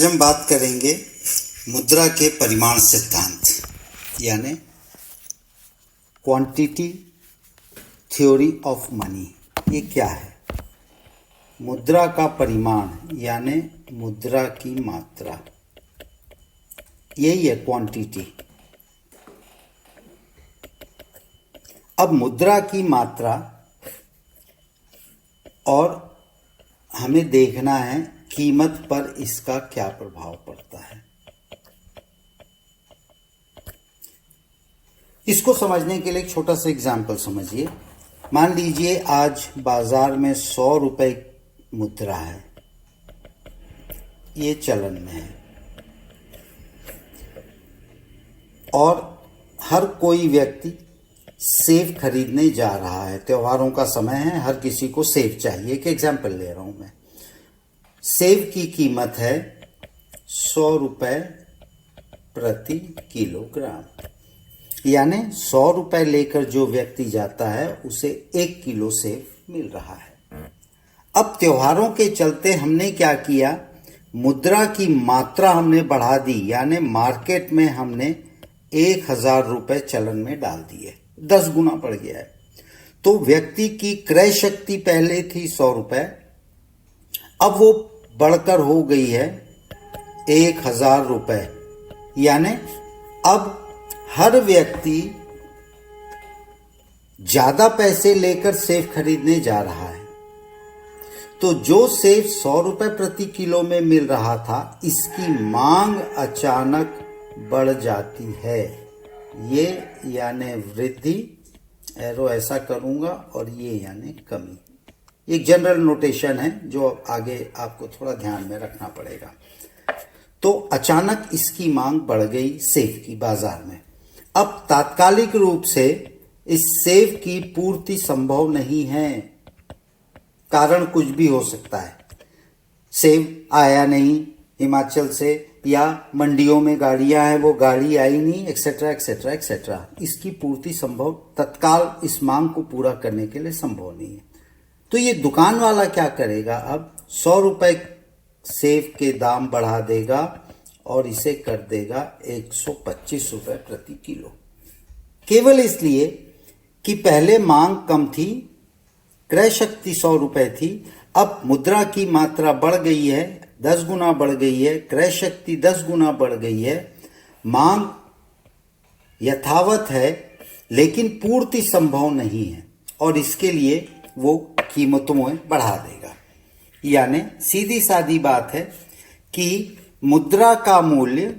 आज हम बात करेंगे मुद्रा के परिमाण सिद्धांत यानी क्वांटिटी थ्योरी ऑफ मनी। ये क्या है? मुद्रा का परिमाण यानी मुद्रा की मात्रा, यही है क्वांटिटी। अब मुद्रा की मात्रा और हमें देखना है कीमत पर इसका क्या प्रभाव पड़ता है। इसको समझने के लिए एक छोटा सा एग्जाम्पल समझिए। मान लीजिए आज बाजार में 100 रुपए मुद्रा है, ये चलन में है और हर कोई व्यक्ति सेब खरीदने जा रहा है। त्योहारों का समय है, हर किसी को सेब चाहिए। एक एग्जाम्पल ले रहा हूं मैं। सेब की कीमत है 100 रुपए प्रति किलोग्राम, यानी 100 रुपए लेकर जो व्यक्ति जाता है उसे 1 किलो सेब मिल रहा है। अब त्योहारों के चलते हमने क्या किया, मुद्रा की मात्रा हमने बढ़ा दी, यानी मार्केट में हमने 1000 रुपए चलन में डाल दिए, 10 गुना बढ़ गया है। तो व्यक्ति की क्रय शक्ति पहले थी 100 रुपए, अब वो बढ़कर हो गई है 1000 रुपए, यानी अब हर व्यक्ति ज्यादा पैसे लेकर सेब खरीदने जा रहा है। तो जो सेब 100 रुपए प्रति किलो में मिल रहा था, इसकी मांग अचानक बढ़ जाती है। ये यानी वृद्धि, एरो ऐसा करूंगा, और ये यानी कमी। एक जनरल नोटेशन है जो आगे आपको थोड़ा ध्यान में रखना पड़ेगा। तो अचानक इसकी मांग बढ़ गई सेब की बाजार में। अब तात्कालिक रूप से इस सेब की पूर्ति संभव नहीं है, कारण कुछ भी हो सकता है। सेब आया नहीं हिमाचल से, या मंडियों में गाड़ियां हैं वो गाड़ी आई नहीं, एक्सेट्रा एक्सेट्रा एक्सेट्रा। इसकी पूर्ति संभव तत्काल इस मांग को पूरा करने के लिए संभव नहीं है। तो ये दुकान वाला क्या करेगा, अब 100 रुपए सेब के दाम बढ़ा देगा और इसे कर देगा 125 रुपए प्रति किलो, केवल इसलिए कि पहले मांग कम थी, क्रय शक्ति 100 रुपए थी। अब मुद्रा की मात्रा बढ़ गई है, 10 गुना बढ़ गई है, क्रय शक्ति 10 गुना बढ़ गई है, मांग यथावत है लेकिन पूर्ति संभव नहीं है, और इसके लिए वो कीमतों में बढ़ा देगा। यानी सीधी सादी बात है कि मुद्रा का मूल्य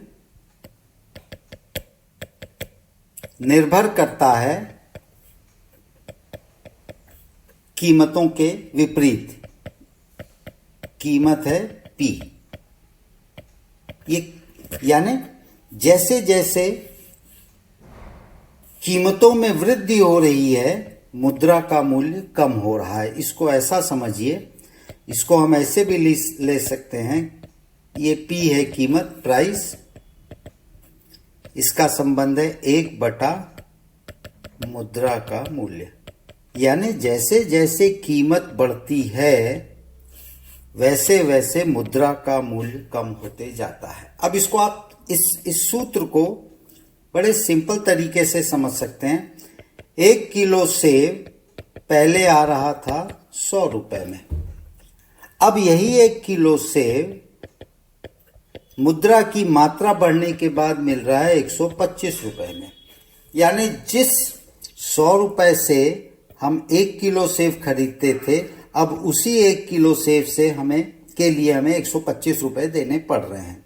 निर्भर करता है कीमतों के विपरीत। कीमत है P। ये यानी जैसे जैसे कीमतों में वृद्धि हो रही है, मुद्रा का मूल्य कम हो रहा है। इसको ऐसा समझिए, इसको हम ऐसे भी ले सकते हैं, ये P है कीमत, प्राइस, इसका संबंध है 1 बटा मुद्रा का मूल्य। यानी जैसे जैसे कीमत बढ़ती है वैसे वैसे मुद्रा का मूल्य कम होते जाता है। अब इसको आप इस सूत्र को बड़े सिंपल तरीके से समझ सकते हैं। 1 किलो सेब पहले आ रहा था 100 रुपए में, अब यही 1 किलो सेब मुद्रा की मात्रा बढ़ने के बाद मिल रहा है 125 रुपए में। यानी जिस 100 रुपए से हम 1 किलो सेब खरीदते थे, अब उसी 1 किलो सेब से हमें 125 रुपए देने पड़ रहे हैं।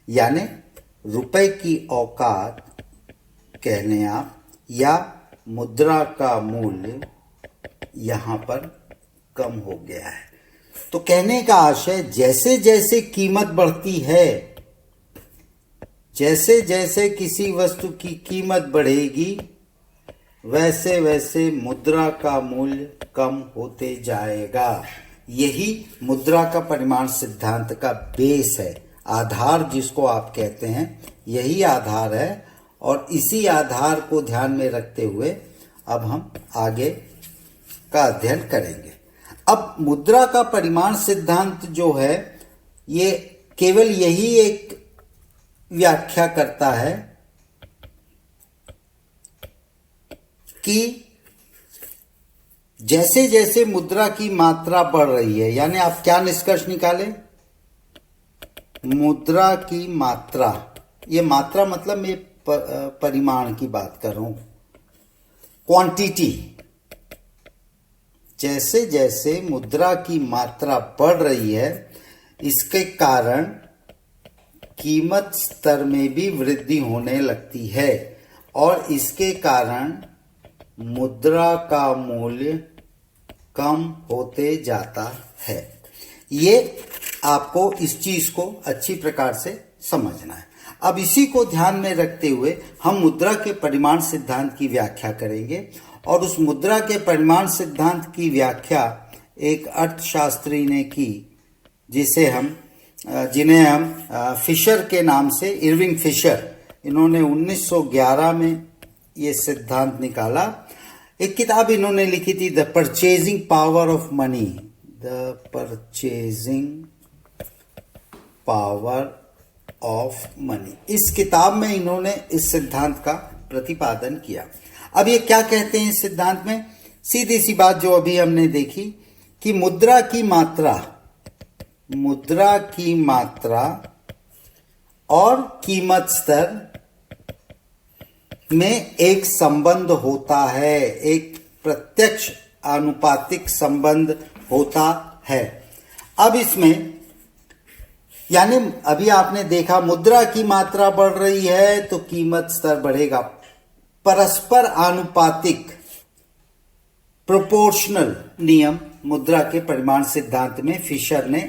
यानी रुपए की औकात कह लें आप, या मुद्रा का मूल्य यहां पर कम हो गया है। तो कहने का आशय, जैसे जैसे कीमत बढ़ती है, जैसे जैसे किसी वस्तु की कीमत बढ़ेगी, वैसे वैसे मुद्रा का मूल्य कम होते जाएगा। यही मुद्रा का परिमाण सिद्धांत का बेस है, आधार जिसको आप कहते हैं, यही आधार है। और इसी आधार को ध्यान में रखते हुए अब हम आगे का अध्ययन करेंगे। अब मुद्रा का परिमाण सिद्धांत जो है, ये केवल यही एक व्याख्या करता है कि जैसे जैसे मुद्रा की मात्रा बढ़ रही है, यानी आप क्या निष्कर्ष निकाले, मुद्रा की मात्रा, ये मात्रा मतलब मैं परिमाण की बात कर रहा हूं, क्वांटिटी, जैसे जैसे मुद्रा की मात्रा बढ़ रही है इसके कारण कीमत स्तर में भी वृद्धि होने लगती है और इसके कारण मुद्रा का मूल्य कम होते जाता है। ये आपको इस चीज को अच्छी प्रकार से समझना है। अब इसी को ध्यान में रखते हुए हम मुद्रा के परिमाण सिद्धांत की व्याख्या करेंगे और उस मुद्रा के परिमाण सिद्धांत की व्याख्या एक अर्थशास्त्री ने की जिन्हें हम फिशर के नाम से, इरविंग फिशर, इन्होंने 1911 में ये सिद्धांत निकाला। एक किताब इन्होंने लिखी थी, the purchasing power of money, the purchasing power of money. इस किताब में इन्होंने इस सिद्धांत का प्रतिपादन किया। अब ये क्या कहते हैं इस सिद्धांत में, सीधी सी बात जो अभी हमने देखी कि मुद्रा की मात्रा और कीमत स्तर में एक संबंध होता है, एक प्रत्यक्ष आनुपातिक संबंध होता है। अब इसमें यानी अभी आपने देखा मुद्रा की मात्रा बढ़ रही है तो कीमत स्तर बढ़ेगा। परस्पर आनुपातिक, प्रोपोर्शनल नियम मुद्रा के परिमाण सिद्धांत में फिशर ने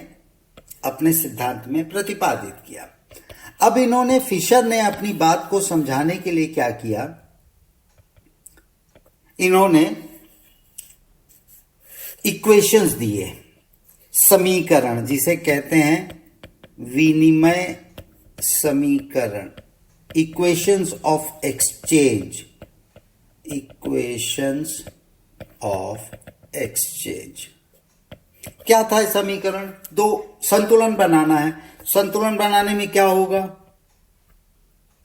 अपने सिद्धांत में प्रतिपादित किया। अब फिशर ने अपनी बात को समझाने के लिए क्या किया, इन्होंने इक्वेशंस दिए, समीकरण जिसे कहते हैं विनिमय समीकरण, equations of exchange, equations of exchange. क्या था समीकरण, दो संतुलन बनाना है। संतुलन बनाने में क्या होगा,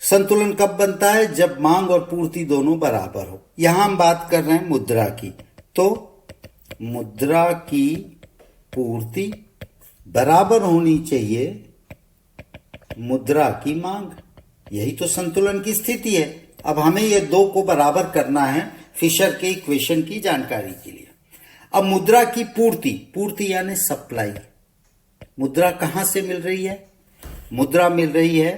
संतुलन कब बनता है, जब मांग और पूर्ति दोनों बराबर हो। यहां हम बात कर रहे हैं मुद्रा की, तो मुद्रा की पूर्ति बराबर होनी चाहिए मुद्रा की मांग, यही तो संतुलन की स्थिति है। अब हमें ये दो को बराबर करना है फिशर के इक्वेशन की जानकारी के लिए। अब मुद्रा की पूर्ति यानी सप्लाई, मुद्रा कहां से मिल रही है, मुद्रा मिल रही है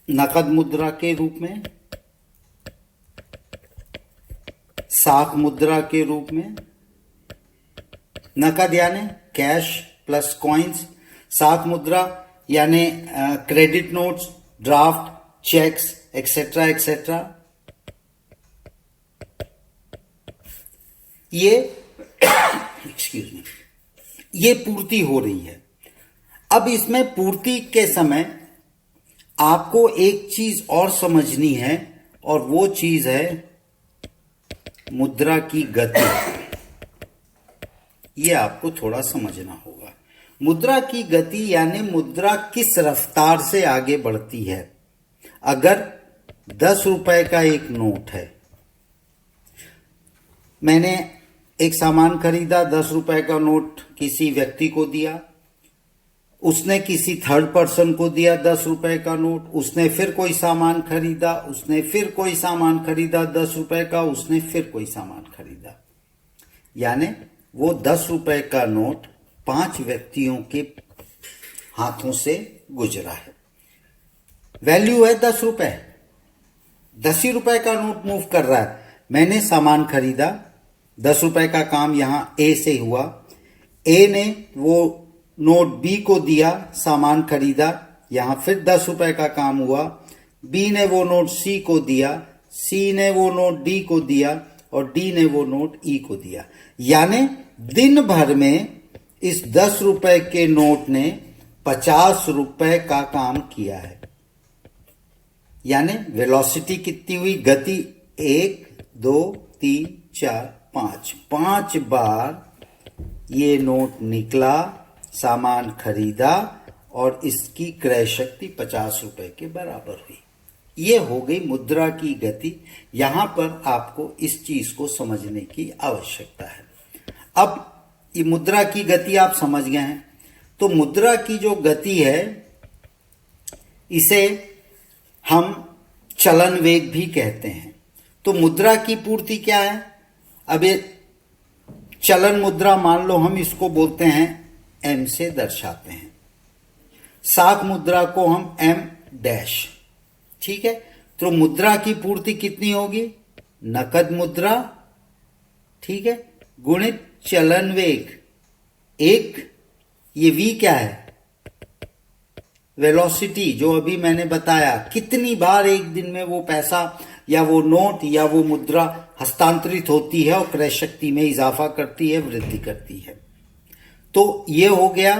नकद मुद्रा के रूप में, साख मुद्रा के रूप में। नकद यानी कैश प्लस कॉइन्स, साख मुद्रा यानी credit notes, draft, cheques etcetera etcetera. ये एक्सक्यूज मी, ये पूर्ति हो रही है। अब इसमें पूर्ति के समय आपको एक चीज और समझनी है और वो चीज है मुद्रा की गति। ये आपको थोड़ा समझना होगा। मुद्रा की गति यानी मुद्रा किस रफ्तार से आगे बढ़ती है। अगर 10 रुपए का एक नोट है, मैंने एक सामान खरीदा, 10 रुपए का नोट किसी व्यक्ति को दिया, उसने किसी थर्ड पर्सन को दिया 10 रुपए का नोट, उसने फिर कोई सामान खरीदा, उसने फिर कोई सामान खरीदा 10 रुपए का, उसने फिर कोई सामान खरीदा, यानी वो 10 रुपए का नोट 5 व्यक्तियों के हाथों से गुजरा है। वैल्यू है 10 रुपए, 10 ही रुपए का नोट मूव कर रहा है। मैंने सामान खरीदा, 10 रुपए का काम यहां ए से हुआ, ए ने वो नोट बी को दिया, सामान खरीदा, यहां फिर 10 रुपए का काम हुआ, बी ने वो नोट सी को दिया, सी ने वो नोट डी को दिया और डी ने वो नोट ई को दिया। यानी दिन भर में इस 10 रुपए के नोट ने 50 रुपए का काम किया है। यानी वेलोसिटी कितनी हुई, गति 1 2 3 4 5 बार ये नोट निकला, सामान खरीदा और इसकी क्रय शक्ति 50 रुपए के बराबर हुई। ये हो गई मुद्रा की गति। यहां पर आपको इस चीज को समझने की आवश्यकता है। अब ये मुद्रा की गति आप समझ गए हैं, तो मुद्रा की जो गति है इसे हम चलन वेग भी कहते हैं। तो मुद्रा की पूर्ति क्या है? अब ये चलन मुद्रा मान लो हम इसको बोलते हैं एम से दर्शाते हैं, साख मुद्रा को हम एम डैश, ठीक है। तो मुद्रा की पूर्ति कितनी होगी? नकद मुद्रा, ठीक है, गुणित चलन वेग। एक ये v क्या है? वेलोसिटी, जो अभी मैंने बताया कितनी बार एक दिन में वो पैसा या वो नोट या वो मुद्रा हस्तांतरित होती है और क्रय शक्ति में इजाफा करती है, वृद्धि करती है। तो ये हो गया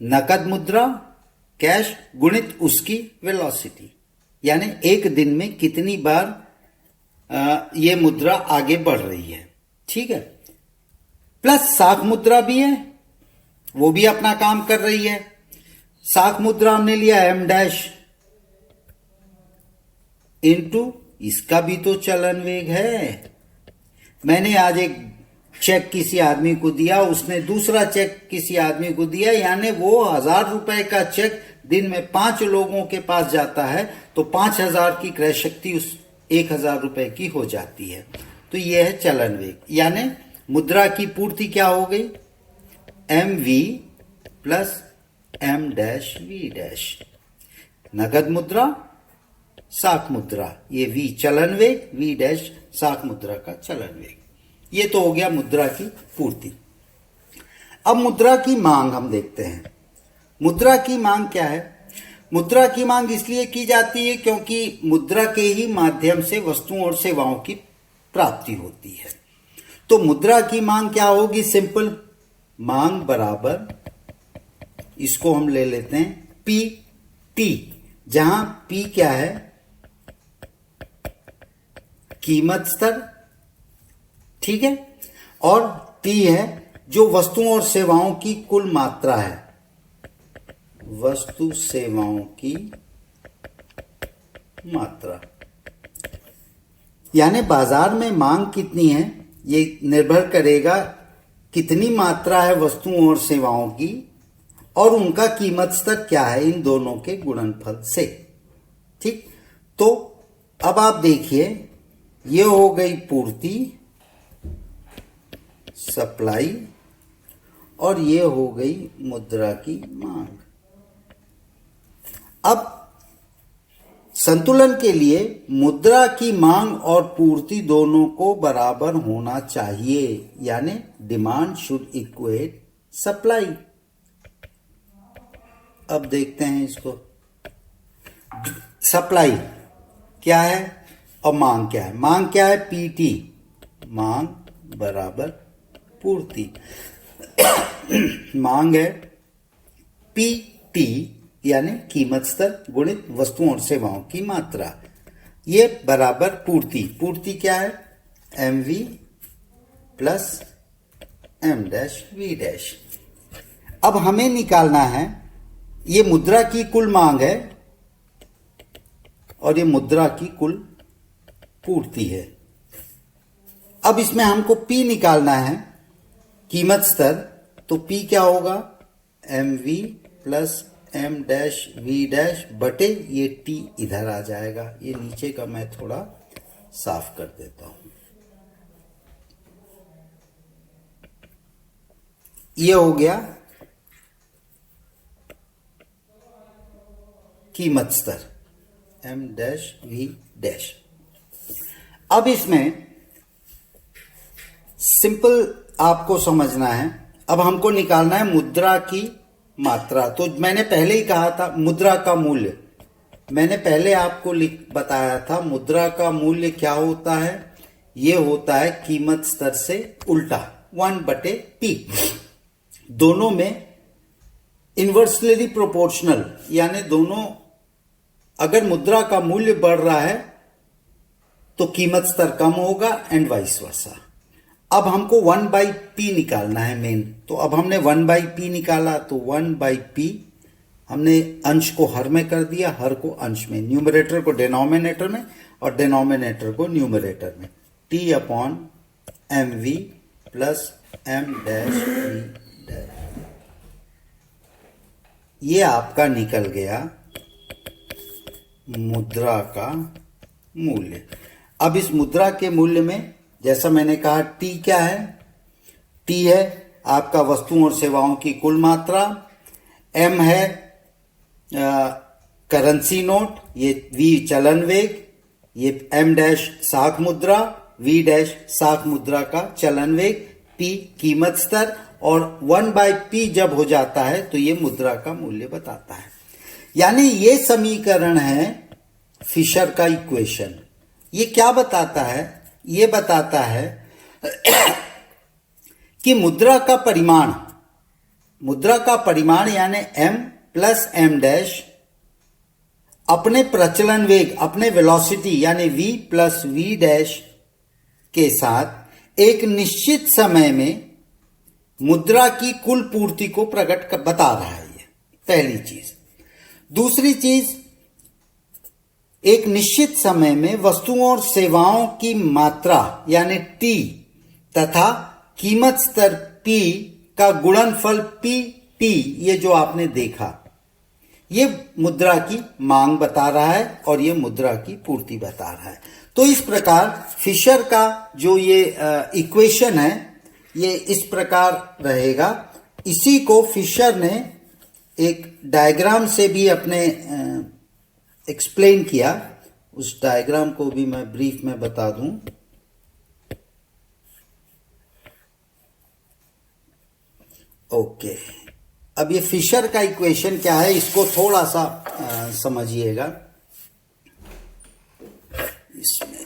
नकद मुद्रा, कैश, गुणित उसकी वेलोसिटी, यानी एक दिन में कितनी बार ये मुद्रा आगे बढ़ रही है, ठीक है। प्लस साख मुद्रा भी है, वो भी अपना काम कर रही है। साख मुद्रा हमने लिया एम डैश इंटू इसका भी तो चलन वेग है। मैंने आज एक चेक किसी आदमी को दिया, उसने दूसरा चेक किसी आदमी को दिया, यानी वो 1000 रुपए का चेक दिन में 5 लोगों के पास जाता है, तो 5000 की क्रय शक्ति उस 1000 रुपए की हो जाती है। तो यह है चलन वेग, यानी मुद्रा की पूर्ति क्या हो गई? M V plus M dash V dash. नगद मुद्रा, साख मुद्रा, ये वी चलन वेग, वी डैश साख मुद्रा का चलन वेग। ये तो हो गया मुद्रा की पूर्ति। अब मुद्रा की मांग हम देखते हैं। मुद्रा की मांग क्या है? मुद्रा की मांग इसलिए की जाती है क्योंकि मुद्रा के ही माध्यम से वस्तुओं और सेवाओं की प्राप्ति होती है। तो मुद्रा की मांग क्या होगी? सिंपल, मांग बराबर, इसको हम ले लेते हैं पी टी, जहां पी क्या है? कीमत स्तर, ठीक है, और टी है जो वस्तुओं और सेवाओं की कुल मात्रा है, वस्तु सेवाओं की मात्रा। यानी बाजार में मांग कितनी है ये निर्भर करेगा कितनी मात्रा है वस्तुओं और सेवाओं की, और उनका कीमत स्तर क्या है, इन दोनों के गुणनफल से, ठीक। तो अब आप देखिए, ये हो गई पूर्ति, सप्लाई, और ये हो गई मुद्रा की मांग। अब संतुलन के लिए मुद्रा की मांग और पूर्ति दोनों को बराबर होना चाहिए, यानी डिमांड शुड इक्वेट सप्लाई। अब देखते हैं इसको, सप्लाई क्या है और मांग क्या है? मांग क्या है? पीटी, मांग बराबर पूर्ति। मांग है पीटी, यानी कीमत स्तर गुणित वस्तुओं और सेवाओं की मात्रा, ये बराबर पूर्ति। पूर्ति क्या है? M V plus M dash V dash. अब हमें निकालना है, ये मुद्रा की कुल मांग है और ये मुद्रा की कुल पूर्ति है। अब इसमें हमको P निकालना है, कीमत स्तर। तो P क्या होगा? M V plus M dash V dash बटे ये T इधर आ जाएगा। ये नीचे का मैं थोड़ा साफ कर देता हूं। ये हो गया कीमत स्तर, एम डैश वी डैश। अब इसमें सिंपल आपको समझना है, अब हमको निकालना है मुद्रा की मात्रा। तो मैंने पहले ही कहा था मुद्रा का मूल्य, मैंने पहले आपको बताया था मुद्रा का मूल्य क्या होता है? ये होता है कीमत स्तर से उल्टा, 1/P। दोनों में इन्वर्सली प्रोपोर्शनल, यानी दोनों, अगर मुद्रा का मूल्य बढ़ रहा है तो कीमत स्तर कम होगा एंड वाइस वर्सा। अब हमको 1/p निकालना है मेन। तो अब हमने 1/p निकाला, तो 1/p हमने अंश को हर में कर दिया, हर को अंश में, न्यूमरेटर को डिनोमिनेटर में और डिनोमिनेटर को न्यूमरेटर में। T/mv plus m dash v dash, ये आपका निकल गया मुद्रा का मूल्य। अब इस मुद्रा के मूल्य में जैसा मैंने कहा T क्या है, T है आपका वस्तुओं और सेवाओं की कुल मात्रा, M है करेंसी नोट, ये V चलन वेग, ये M डैश साख मुद्रा, V डैश साख मुद्रा का चलन वेग, P कीमत स्तर, और 1/p जब हो जाता है तो ये मुद्रा का मूल्य बताता है। यानी ये समीकरण है फिशर का इक्वेशन। ये क्या बताता है, ये बताता है कि मुद्रा का परिमाण यानी m प्लस m डैश अपने प्रचलन वेग, अपने वेलोसिटी यानी v प्लस v डैश के साथ एक निश्चित समय में मुद्रा की कुल पूर्ति को बता रहा है। ये पहली चीज। दूसरी चीज, एक निश्चित समय में वस्तुओं और सेवाओं की मात्रा यानी T तथा कीमत स्तर P का गुणनफल PT, ये जो आपने देखा, ये मुद्रा की मांग बता रहा है और ये मुद्रा की पूर्ति बता रहा है। तो इस प्रकार फिशर का जो ये इक्वेशन है ये इस प्रकार रहेगा। इसी को फिशर ने एक डायग्राम से भी अपने एक्सप्लेन किया। उस डायग्राम को भी मैं ब्रीफ में बता दूं। ओके, अब ये फिशर का इक्वेशन क्या है इसको थोड़ा सा समझिएगा। इसमें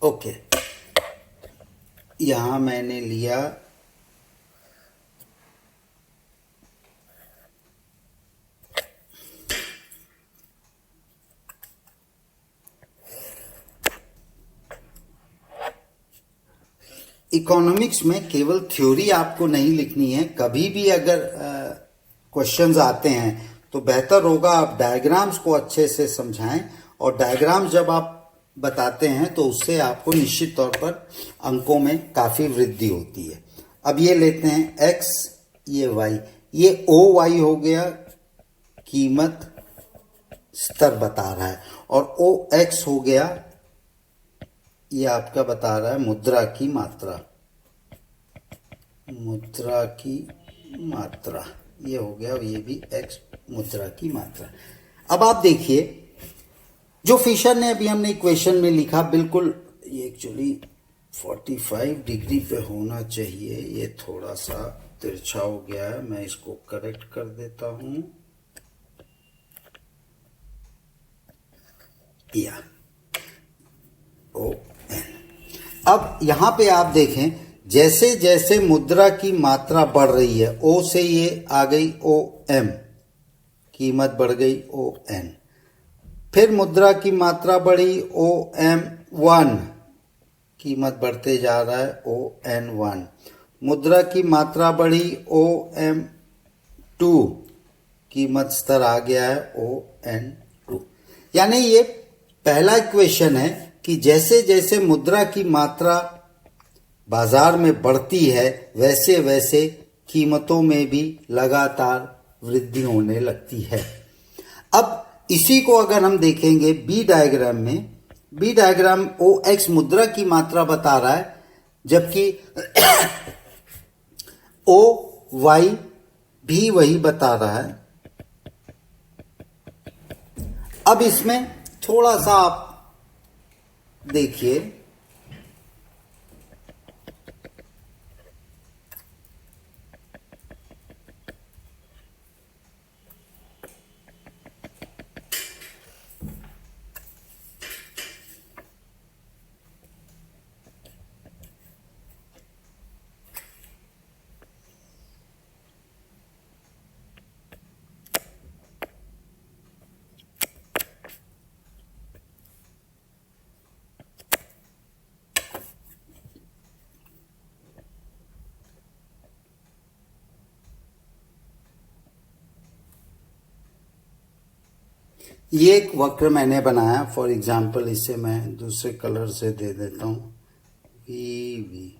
ओके, यहां मैंने लिया इकोनॉमिक्स में केवल थ्योरी आपको नहीं लिखनी है। कभी भी अगर क्वेश्चंस आते हैं तो बेहतर होगा आप डायग्राम्स को अच्छे से समझाएं, और डायग्राम्स जब आप बताते हैं तो उससे आपको निश्चित तौर पर अंकों में काफी वृद्धि होती है। अब ये लेते हैं x, ये y, ये OY हो गया, कीमत स्तर बता रहा है, और OX हो गया, ये आपका बता रहा है मुद्रा की मात्रा, मुद्रा की मात्रा, ये हो गया, ये भी x मुद्रा की मात्रा। अब आप देखिए जो फिशर ने अभी हमने इक्वेशन में लिखा, बिल्कुल ये एक्चुअली 45 डिग्री पे होना चाहिए, ये थोड़ा सा तिरछा हो गया है, मैं इसको करेक्ट कर देता हूं। या ON। अब यहां पे आप देखें जैसे जैसे मुद्रा की मात्रा बढ़ रही है, O से ये आ गई OM, कीमत बढ़ गई ON, फिर मुद्रा की मात्रा बढ़ी OM1, कीमत बढ़ते जा रहा है ON1, मुद्रा की मात्रा बढ़ी OM2, कीमत स्तर आ गया है ON2। यानी ये पहला इक्वेशन है कि जैसे जैसे मुद्रा की मात्रा बाजार में बढ़ती है वैसे वैसे कीमतों में भी लगातार वृद्धि होने लगती है। अब इसी को अगर हम देखेंगे बी डायग्राम में, बी डायग्राम OX मुद्रा की मात्रा बता रहा है, जबकि OY भी वही बता रहा है। अब इसमें थोड़ा सा आप देखिए, ये एक वक्र मैंने बनाया, फॉर एग्जाम्पल इसे मैं दूसरे कलर से दे देता हूं, वी वी,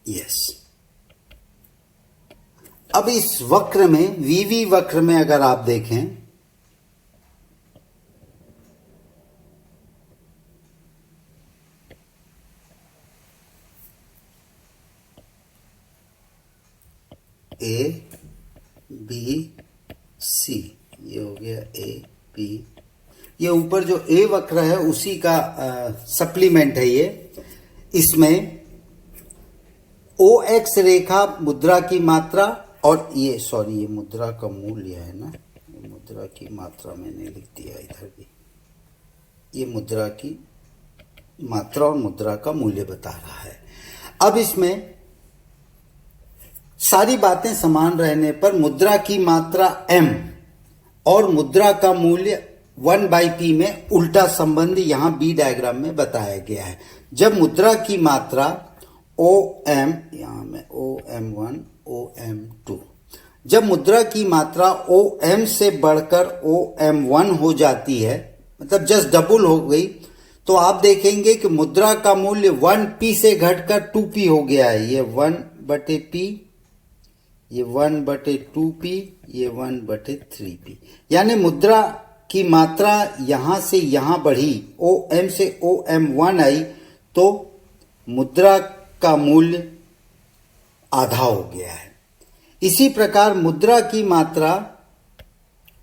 यस। अब इस वक्र में, वीवी वक्र में अगर आप देखें, ए बी सी, ये हो गया ए बी, ये ऊपर जो ए वक्र है उसी का सप्लीमेंट है ये। इसमें ओ एक्स रेखा मुद्रा की मात्रा, और ये सॉरी ये मुद्रा का मूल्य है ना, मुद्रा की मात्रा मैंने लिख दिया इधर भी, ये मुद्रा की मात्रा और मुद्रा का मूल्य बता रहा है। अब इसमें सारी बातें समान रहने पर मुद्रा की मात्रा m और मुद्रा का मूल्य 1/p में उल्टा संबंध यहां बी डायग्राम में बताया गया है। जब मुद्रा की मात्रा OM, यहां में OM1 OM2, जब मुद्रा की मात्रा OM से बढ़कर OM1 हो जाती है, मतलब जस्ट डबल हो गई, तो आप देखेंगे कि मुद्रा का मूल्य 1p से घटकर 2p हो गया है। ये 1/p, ये 1/2p, ये 1/3p, यानी मुद्रा की मात्रा यहां से यहां बढ़ी, OM से OM1 आई, तो मुद्रा का मूल्य आधा हो गया है। इसी प्रकार मुद्रा की मात्रा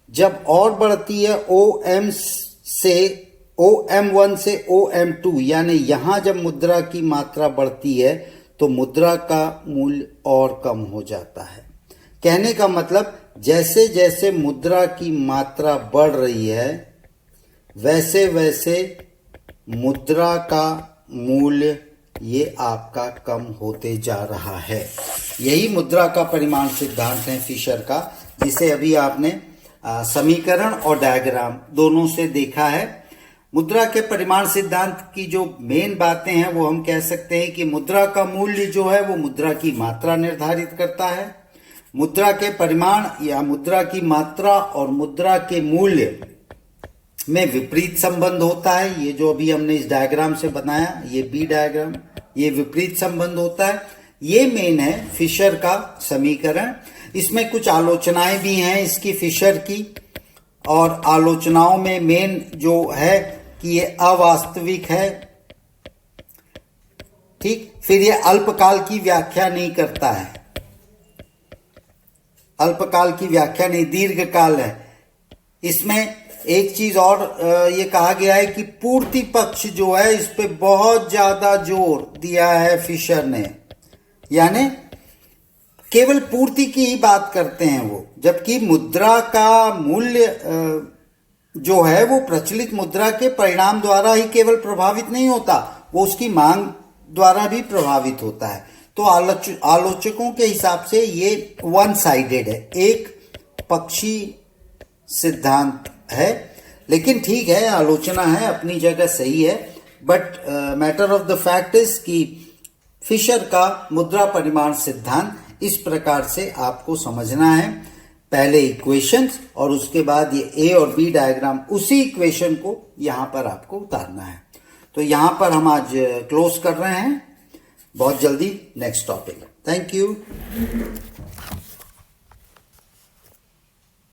जब और बढ़ती है OM से OM1 से OM2, यानी यहां जब मुद्रा की मात्रा बढ़ती है तो मुद्रा का मूल्य और कम हो जाता है। कहने का मतलब जैसे जैसे मुद्रा की मात्रा बढ़ रही है वैसे वैसे मुद्रा का मूल्य ये आपका कम होते जा रहा है। यही मुद्रा का परिमाण सिद्धांत है फिशर का, जिसे अभी आपने समीकरण और डायग्राम दोनों से देखा है। मुद्रा के परिमाण सिद्धांत की जो मेन बातें हैं वो हम कह सकते हैं कि मुद्रा का मूल्य जो है वो मुद्रा की मात्रा निर्धारित करता है। मुद्रा के परिमाण या मुद्रा की मात्रा और मुद्रा के मूल्य में विपरीत संबंध होता है। ये जो अभी हमने इस डायग्राम से बनाया, ये बी डायग्राम, ये विपरीत संबंध होता है। ये मेन है फिशर का समीकरण। इसमें कुछ आलोचनाएं भी हैं इसकी फिशर की, और आलोचनाओं में मेन जो है कि ये अवास्तविक है, ठीक। फिर ये अल्पकाल की व्याख्या नहीं करता है, अल्पकाल की व्याख्या नहीं, दीर्घकाल है। इसमें एक चीज और ये कहा गया है कि पूर्ति पक्ष जो है इस पे बहुत ज्यादा जोर दिया है फिशर ने, यानी केवल पूर्ति की ही बात करते हैं वो, जबकि मुद्रा का मूल्य जो है वो प्रचलित मुद्रा के परिणाम द्वारा ही केवल प्रभावित नहीं होता, वो उसकी मांग द्वारा भी प्रभावित होता है। तो आलोचकों के हिसाब से ये वन साइडेड है, एक पक्षी सिद्धांत है। लेकिन ठीक है, आलोचना है, अपनी जगह सही है, but matter of the fact is कि फिशर का मुद्रा परिमाण सिद्धांत इस प्रकार से आपको समझना है। पहले इक्वेशंस और उसके बाद ये ए और बी डायग्राम, उसी इक्वेशन को यहां पर आपको उतारना है। तो यहां पर हम आज क्लोज कर रहे हैं, बहुत जल्दी नेक्स्ट टॉपिक। Thank you.